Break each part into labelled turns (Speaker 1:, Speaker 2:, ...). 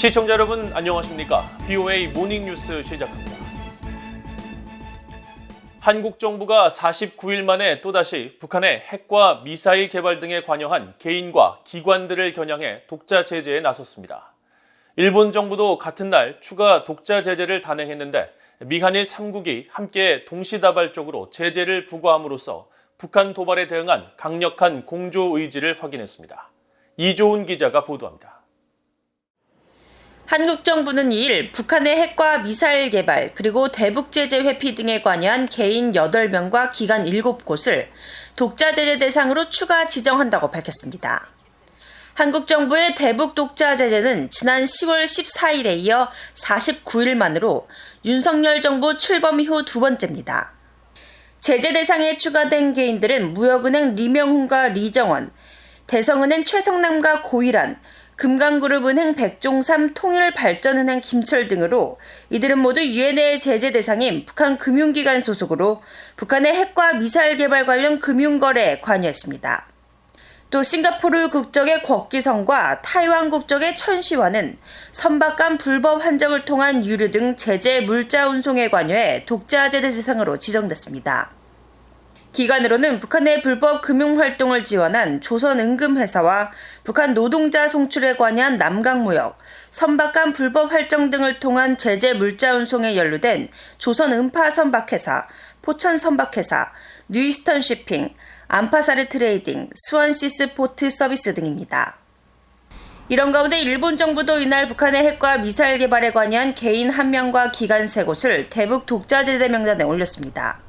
Speaker 1: 시청자 여러분 안녕하십니까? BOA 모닝뉴스 시작합니다. 한국 정부가 49일 만에 또다시 북한의 핵과 미사일 개발 등에 관여한 개인과 기관들을 겨냥해 독자 제재에 나섰습니다. 일본 정부도 같은 날 추가 독자 제재를 단행했는데 미한일 3국이 함께 동시다발적으로 제재를 부과함으로써 북한 도발에 대응한 강력한 공조 의지를 확인했습니다. 이조은 기자가 보도합니다.
Speaker 2: 한국 정부는 2일 북한의 핵과 미사일 개발 그리고 대북 제재 회피 등에 관여한 개인 8명과 기관 7곳을 독자 제재 대상으로 추가 지정한다고 밝혔습니다. 한국 정부의 대북 독자 제재는 지난 10월 14일에 이어 49일 만으로 윤석열 정부 출범 이후 두 번째입니다. 제재 대상에 추가된 개인들은 무역은행 리명훈과 리정원, 대성은행 최성남과 고일환, 금강그룹은행 백종삼, 통일발전은행 김철 등으로 이들은 모두 유엔의 제재 대상인 북한 금융기관 소속으로 북한의 핵과 미사일 개발 관련 금융거래에 관여했습니다. 또 싱가포르 국적의 곽기성과 타이완 국적의 천시환은 선박 간 불법 환적을 통한 유류 등 제재 물자 운송에 관여해 독자 제재 대상으로 지정됐습니다. 기관으로는 북한의 불법 금융활동을 지원한 조선응금회사와 북한 노동자 송출에 관여한 남강무역, 선박 간 불법 활정 등을 통한 제재 물자 운송에 연루된 조선은파선박회사, 포천선박회사, 뉴이스턴시핑, 안파사르 트레이딩, 스완시스 포트 서비스 등입니다. 이런 가운데 일본 정부도 이날 북한의 핵과 미사일 개발에 관여한 개인 1명과 기관 3곳을 대북 독자 제재 명단에 올렸습니다.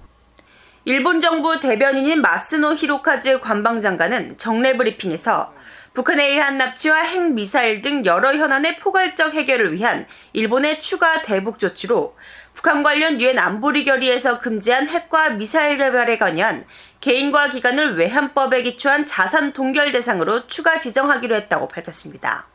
Speaker 2: 일본 정부 대변인인 마스노 히로카즈 관방장관은 정례 브리핑에서 북한에 의한 납치와 핵 미사일 등 여러 현안의 포괄적 해결을 위한 일본의 추가 대북 조치로 북한 관련 유엔 안보리 결의에서 금지한 핵과 미사일 개발에 관여한 개인과 기관을 외환법에 기초한 자산 동결 대상으로 추가 지정하기로 했다고 밝혔습니다.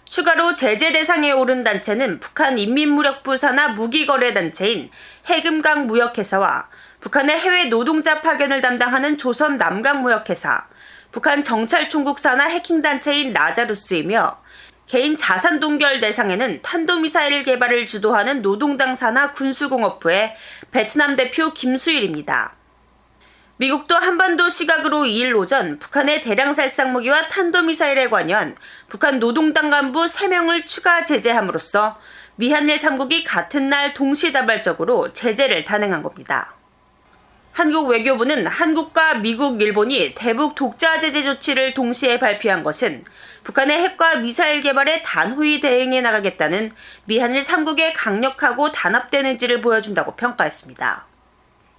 Speaker 2: 추가로 제재 대상에 오른 단체는 북한 인민무력부 산하 무기거래단체인 해금강 무역회사와 북한의 해외 노동자 파견을 담당하는 조선 남강무역회사, 북한 정찰총국 산하 해킹단체인 라자루스이며 개인 자산 동결 대상에는 탄도미사일 개발을 주도하는 노동당 산하 군수공업부의 베트남 대표 김수일입니다. 미국도 한반도 시각으로 2일 오전 북한의 대량 살상 무기와 탄도미사일에 관여한 북한 노동당 간부 3명을 추가 제재함으로써 미한일 3국이 같은 날 동시다발적으로 제재를 단행한 겁니다. 한국 외교부는 한국과 미국, 일본이 대북 독자 제재 조치를 동시에 발표한 것은 북한의 핵과 미사일 개발에 단호히 대응해 나가겠다는 미한일 3국의 강력하고 단합된 의지를 보여준다고 평가했습니다.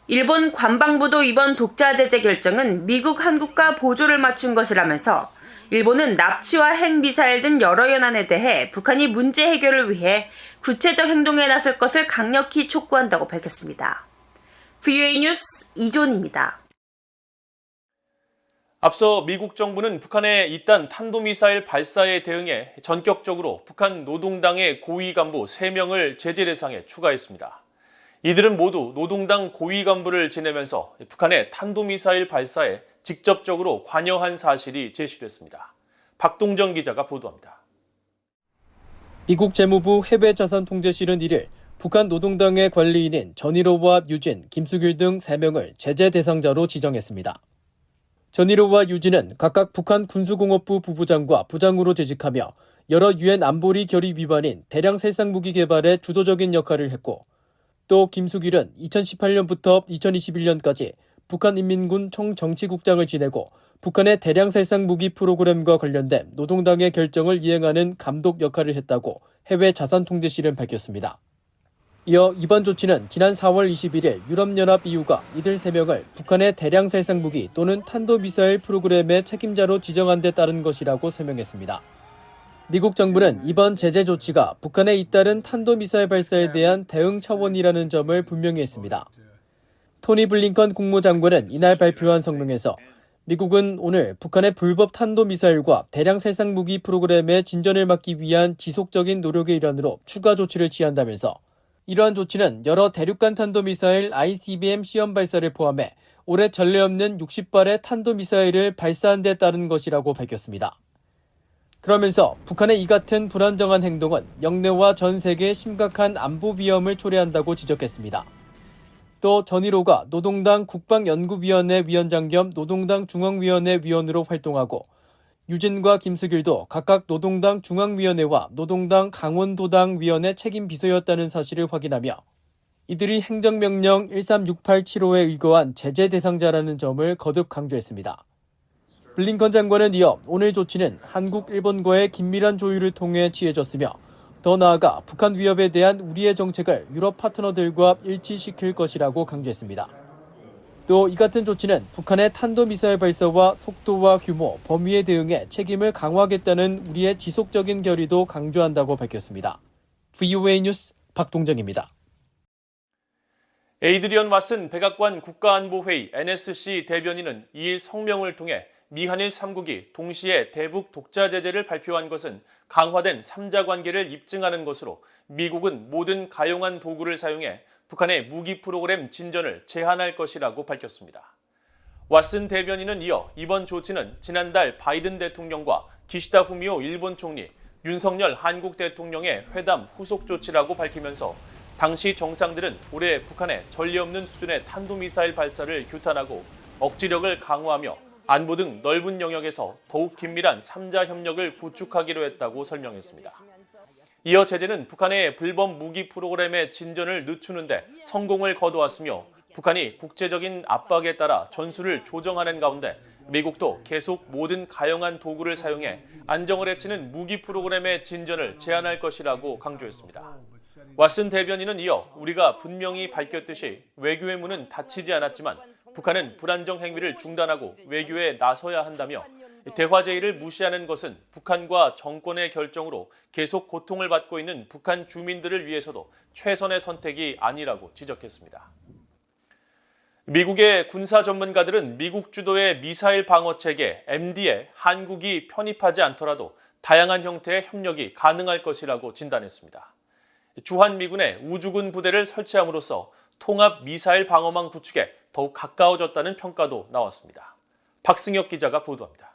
Speaker 2: 일본 관방부도 이번 독자 제재 결정은 미국, 한국과 보조를 맞춘 것이라면서 일본은 납치와 핵 미사일 등 여러 현안에 대해 북한이 문제 해결을 위해 구체적 행동에 나설 것을 강력히 촉구한다고 밝혔습니다. BOA 뉴스 이존입니다.
Speaker 1: 앞서 미국 정부는 북한의 잇단 탄도미사일 발사에 대응해 전격적으로 북한 노동당의 고위 간부 3명을 제재 대상에 추가했습니다. 이들은 모두 노동당 고위 간부를 지내면서 북한의 탄도미사일 발사에 직접적으로 관여한 사실이 제시됐습니다. 박동정 기자가 보도합니다.
Speaker 3: 미국 재무부 해외자산통제실은 1일 북한 노동당의 관리인인 전일호와 유진, 김수길 등 3명을 제재 대상자로 지정했습니다. 전일호와 유진은 각각 북한 군수공업부 부부장과 부장으로 재직하며 여러 유엔 안보리 결의 위반인 대량 살상 무기 개발에 주도적인 역할을 했고, 또 김수길은 2018년부터 2021년까지 북한인민군 총정치국장을 지내고 북한의 대량 살상 무기 프로그램과 관련된 노동당의 결정을 이행하는 감독 역할을 했다고 해외자산통제실은 밝혔습니다. 이어 이번 조치는 지난 4월 21일 유럽연합 EU가 이들 3명을 북한의 대량 살상 무기 또는 탄도미사일 프로그램의 책임자로 지정한 데 따른 것이라고 설명했습니다. 미국 정부는 이번 제재 조치가 북한에 잇따른 탄도미사일 발사에 대한 대응 차원이라는 점을 분명히 했습니다. 토니 블링컨 국무장관은 이날 발표한 성명에서 미국은 오늘 북한의 불법 탄도미사일과 대량 살상 무기 프로그램의 진전을 막기 위한 지속적인 노력의 일환으로 추가 조치를 취한다면서 이러한 조치는 여러 대륙간 탄도미사일 ICBM 시험 발사를 포함해 올해 전례 없는 60발의 탄도미사일을 발사한 데 따른 것이라고 밝혔습니다. 그러면서 북한의 이 같은 불안정한 행동은 영내와 전 세계에 심각한 안보 위험을 초래한다고 지적했습니다. 또 전일호가 노동당 국방연구위원회 위원장 겸 노동당 중앙위원회 위원으로 활동하고 유진과 김수길도 각각 노동당 중앙위원회와 노동당 강원도당 위원회 책임 비서였다는 사실을 확인하며 이들이 행정명령 13687호에 의거한 제재 대상자라는 점을 거듭 강조했습니다. 블링컨 장관은 이어 오늘 조치는 한국, 일본과의 긴밀한 조율을 통해 취해졌으며 더 나아가 북한 위협에 대한 우리의 정책을 유럽 파트너들과 일치시킬 것이라고 강조했습니다. 또 이 같은 조치는 북한의 탄도미사일 발사와 속도와 규모, 범위에 대응해 책임을 강화하겠다는 우리의 지속적인 결의도 강조한다고 밝혔습니다. VOA 뉴스 박동정입니다.
Speaker 1: 에이드리언 왓슨 백악관 국가안보회의 NSC 대변인은 2일 성명을 통해 미한일 3국이 동시에 대북 독자 제재를 발표한 것은 강화된 3자 관계를 입증하는 것으로 미국은 모든 가용한 도구를 사용해 북한의 무기 프로그램 진전을 제한할 것이라고 밝혔습니다. 왓슨 대변인은 이어 이번 조치는 지난달 바이든 대통령과 기시다 후미오 일본 총리, 윤석열 한국 대통령의 회담 후속 조치라고 밝히면서 당시 정상들은 올해 북한의 전례 없는 수준의 탄도미사일 발사를 규탄하고 억지력을 강화하며 안보 등 넓은 영역에서 더욱 긴밀한 3자 협력을 구축하기로 했다고 설명했습니다. 이어 제재는 북한의 불법 무기 프로그램의 진전을 늦추는데 성공을 거두었으며 북한이 국제적인 압박에 따라 전술을 조정하는 가운데 미국도 계속 모든 가용한 도구를 사용해 안정을 해치는 무기 프로그램의 진전을 제한할 것이라고 강조했습니다. 왓슨 대변인은 이어 우리가 분명히 밝혔듯이 외교의 문은 닫히지 않았지만 북한은 불안정 행위를 중단하고 외교에 나서야 한다며 대화 제의를 무시하는 것은 북한과 정권의 결정으로 계속 고통을 받고 있는 북한 주민들을 위해서도 최선의 선택이 아니라고 지적했습니다. 미국의 군사 전문가들은 미국 주도의 미사일 방어 체계 MD에 한국이 편입하지 않더라도 다양한 형태의 협력이 가능할 것이라고 진단했습니다. 주한미군의 우주군 부대를 설치함으로써 통합 미사일 방어망 구축에 더욱 가까워졌다는 평가도 나왔습니다. 박승혁 기자가 보도합니다.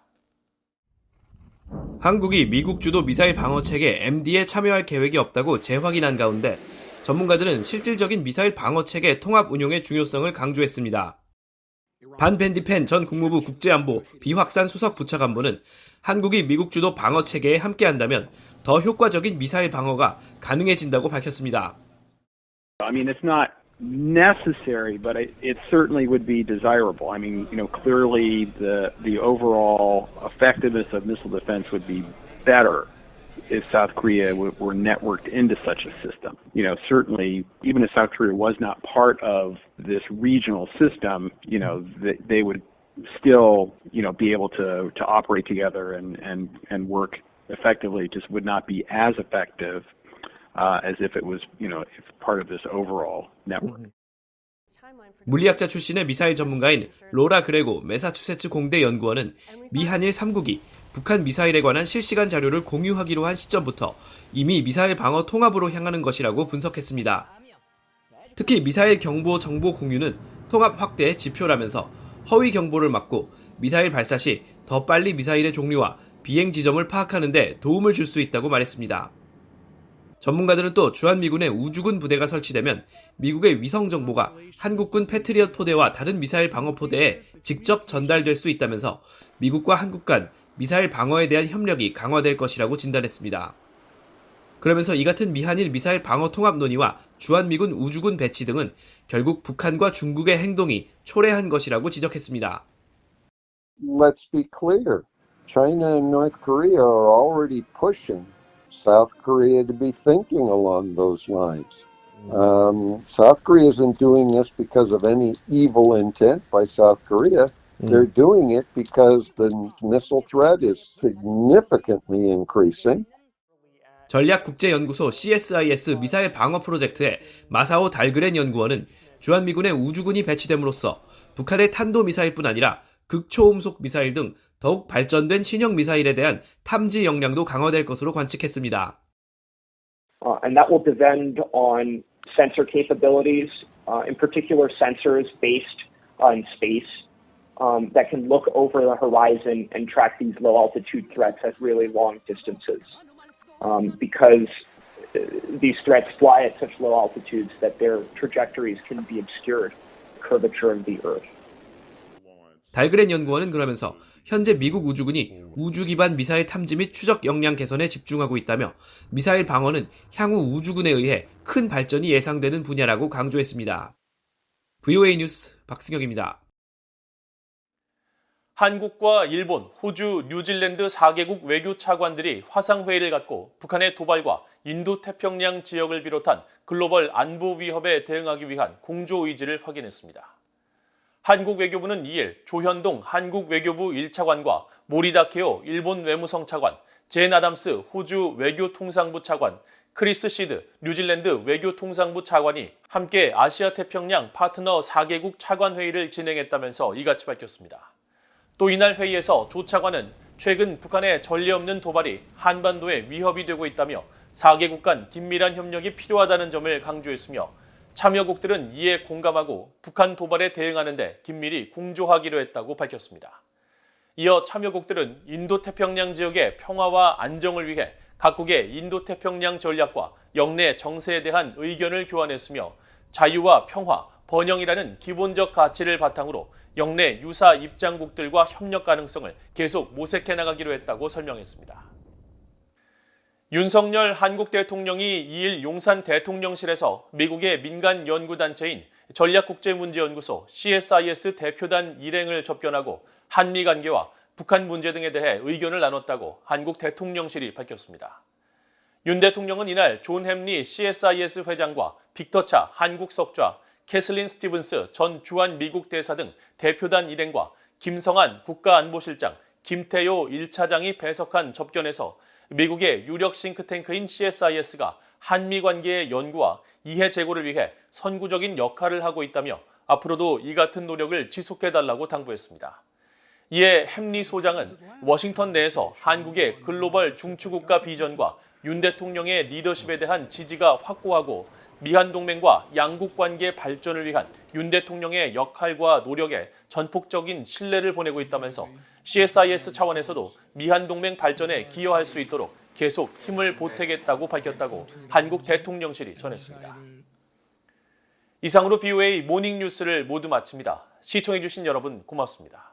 Speaker 4: 한국이 미국 주도 미사일 방어 체계 MD에 참여할 계획이 없다고 재확인한 가운데 전문가들은 실질적인 미사일 방어 체계 통합 운용의 중요성을 강조했습니다. 반 벤디펜 전 국무부 국제안보 비확산 수석 부차관보는 한국이 미국 주도 방어 체계에 함께한다면 더 효과적인 미사일 방어가 가능해진다고 밝혔습니다.
Speaker 5: I mean, it's not necessary, but it certainly would be desirable. I mean, clearly the overall effectiveness of missile defense would be better if South Korea were networked into such a system. Certainly, even if South Korea was not part of this regional system, they would still, be able to operate together and work effectively. It just would not be as effective as if it was, if part of this overall network.
Speaker 4: 물리학자 출신의 미사일 전문가인 로라 그레고 매사추세츠 공대 연구원은 미한일 3국이 북한 미사일에 관한 실시간 자료를 공유하기로 한 시점부터 이미 미사일 방어 통합으로 향하는 것이라고 분석했습니다. 특히 미사일 경보 정보 공유는 통합 확대의 지표라면서 허위 경보를 막고 미사일 발사 시 더 빨리 미사일의 종류와 비행 지점을 파악하는 데 도움을 줄 수 있다고 말했습니다. 전문가들은 또 주한미군의 우주군 부대가 설치되면 미국의 위성 정보가 한국군 패트리엇 포대와 다른 미사일 방어 포대에 직접 전달될 수 있다면서 미국과 한국 간 미사일 방어에 대한 협력이 강화될 것이라고 진단했습니다. 그러면서 이 같은 미한일 미사일 방어 통합 논의와 주한미군 우주군 배치 등은 결국 북한과 중국의 행동이 초래한 것이라고 지적했습니다.
Speaker 6: Let's be clear. China and North Korea are already pushing South Korea to be thinking along those lines. South Korea isn't doing this because of any evil intent by South Korea. They're doing it because the missile threat is significantly increasing.
Speaker 4: 전략국제연구소 CSIS 미사일 방어 프로젝트의 마사오 달그렌 연구원은 주한미군의 우주군이 배치됨으로써 북한의 탄도미사일뿐 아니라 극초음속 미사일 등 더욱 발전된 신형 미사일에 대한 탐지 역량도 강화될 것으로 관측했습니다.
Speaker 7: And that will depend on sensor capabilities, in particular sensors based on space, that can look over the horizon and track these low altitude threats at really long distances. Because these threats fly at such low altitudes that their trajectories can be obscured by the curvature of the Earth.
Speaker 4: 달그랜 연구원은 그러면서 현재 미국 우주군이 우주 기반 미사일 탐지 및 추적 역량 개선에 집중하고 있다며 미사일 방어는 향후 우주군에 의해 큰 발전이 예상되는 분야라고 강조했습니다. VOA 뉴스 박승혁입니다.
Speaker 1: 한국과 일본, 호주, 뉴질랜드 4개국 외교 차관들이 화상회의를 갖고 북한의 도발과 인도태평양 지역을 비롯한 글로벌 안보 위협에 대응하기 위한 공조 의지를 확인했습니다. 한국 외교부는 2일 조현동 한국 외교부 1차관과 모리다 케오 일본 외무성 차관, 젠 아담스 호주 외교통상부 차관, 크리스 시드 뉴질랜드 외교통상부 차관이 함께 아시아태평양 파트너 4개국 차관회의를 진행했다면서 이같이 밝혔습니다. 또 이날 회의에서 조 차관은 최근 북한의 전례 없는 도발이 한반도에 위협이 되고 있다며 4개국 간 긴밀한 협력이 필요하다는 점을 강조했으며 참여국들은 이에 공감하고 북한 도발에 대응하는 데 긴밀히 공조하기로 했다고 밝혔습니다. 이어 참여국들은 인도태평양 지역의 평화와 안정을 위해 각국의 인도태평양 전략과 영내 정세에 대한 의견을 교환했으며 자유와 평화, 번영이라는 기본적 가치를 바탕으로 영내 유사 입장국들과 협력 가능성을 계속 모색해 나가기로 했다고 설명했습니다. 윤석열 한국 대통령이 2일 용산 대통령실에서 미국의 민간 연구단체인 전략국제문제연구소 CSIS 대표단 일행을 접견하고 한미 관계와 북한 문제 등에 대해 의견을 나눴다고 한국 대통령실이 밝혔습니다. 윤 대통령은 이날 존 햄리 CSIS 회장과 빅터 차 한국 석좌, 캐슬린 스티븐스 전 주한 미국 대사 등 대표단 일행과 김성한 국가안보실장, 김태효 1차장이 배석한 접견에서 미국의 유력 싱크탱크인 CSIS가 한미 관계의 연구와 이해 제고를 위해 선구적인 역할을 하고 있다며 앞으로도 이 같은 노력을 지속해달라고 당부했습니다. 이에 햄리 소장은 워싱턴 내에서 한국의 글로벌 중추국가 비전과 윤 대통령의 리더십에 대한 지지가 확고하고 미한동맹과 양국 관계 발전을 위한 윤 대통령의 역할과 노력에 전폭적인 신뢰를 보내고 있다면서 CSIS 차원에서도 미한동맹 발전에 기여할 수 있도록 계속 힘을 보태겠다고 밝혔다고 한국 대통령실이 전했습니다. 이상으로 VOA 모닝뉴스를 모두 마칩니다. 시청해주신 여러분 고맙습니다.